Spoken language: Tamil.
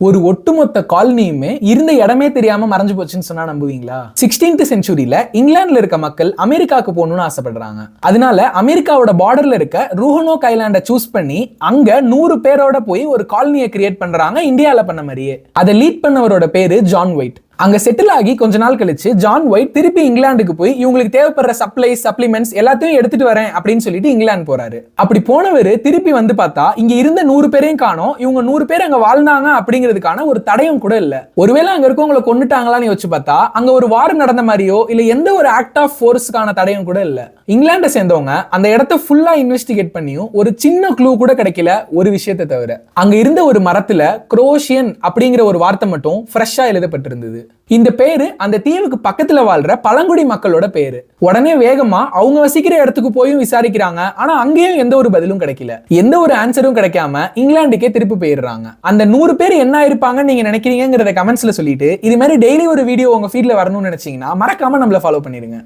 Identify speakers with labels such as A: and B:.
A: ஒரு ஒட்டுமொத்த காலனியுமே இருந்த இடமே தெரியாம மறைஞ்சு போச்சுன்னு சொன்னா நம்புவீங்களா? 16th செஞ்சுரியில இங்கிலாந்துல இருக்க மக்கள் அமெரிக்காவுக்கு போகணும்னு ஆசைப்படுறாங்க. அதனால அமெரிக்காவோட பார்டர்ல இருக்க ரூஹனோக் ஐலாண்டை சூஸ் பண்ணி அங்க 100 பேரோட போய் ஒரு காலனியை கிரியேட் பண்றாங்க, இந்தியால பண்ண மாதிரியே. அதை லீட் பண்ணவரோட பேரு ஜான் ஒயிட். அங்க செட்டில் ஆகி கொஞ்ச நாள் கழிச்சு ஜான் ஒயிட் திருப்பி இங்கிலாந்துக்கு போய் இவங்களுக்கு தேவைப்படுற சப்ளிமெண்ட்ஸ் எல்லாத்தையும் எடுத்துட்டு வரேன் அப்படின்னு சொல்லிட்டு இங்கிலாந்து போறாரு. அப்படி போனவர் திருப்பி வந்து பார்த்தா இங்க இருந்த 100 பேரையும் காணோம். இவங்க 100 பேர் அங்க வாழ்ந்தாங்க அப்படிங்கிறதுக்கான ஒரு தடயம் கூட இல்ல. ஒருவேளை அங்க இருக்கவங்களை கொன்னுட்டாங்களான்னு யோசிச்சு பார்த்தா அங்க ஒரு வார் நடந்த மாதிரியோ இல்ல எந்த ஒரு ஆக்ட் ஆஃப் ஃபோர்ஸ்க்கான தடயம் கூட இல்ல. இங்கிலாண்டை சேர்ந்தவங்க அந்த இடத்த ஃபுல்லா இன்வெஸ்டிகேட் பண்ணியும் ஒரு சின்ன க்ளூ கூட கிடைக்கல, ஒரு விஷயத்தை தவிர. அங்க இருந்த ஒரு மரத்துல குரோஷியன் அப்படிங்கிற ஒரு வார்த்தை மட்டும் ஃப்ரெஷ்ஷா எழுதப்பட்டிருந்தது. இந்த பேரு அந்த தீவுக்கு பக்கத்துல வாழ்ற பழங்குடி மக்களோட பேரு. உடனே வேகமா அவங்க வசிக்கிற இடத்துக்கு போயும் விசாரிக்கிறாங்க. ஆனா அங்கேயும் எந்த ஒரு பதிலும் கிடைக்கல. எந்த ஒரு ஆன்சரும் கிடைக்காம இங்கிலாந்துக்கே திருப்பி போயிடுறாங்க. அந்த 100 பேர் என்ன இருப்பாங்கன்னு நீங்க நினைக்கிறீங்கிறத கமெண்ட்ஸ்ல சொல்லிட்டு இது மாதிரி டெய்லி ஒரு வீடியோ உங்க ஃபீட்ல வரணும்னு நினைச்சீங்கன்னா மறக்காம நம்மள ஃபாலோ பண்ணிருங்க.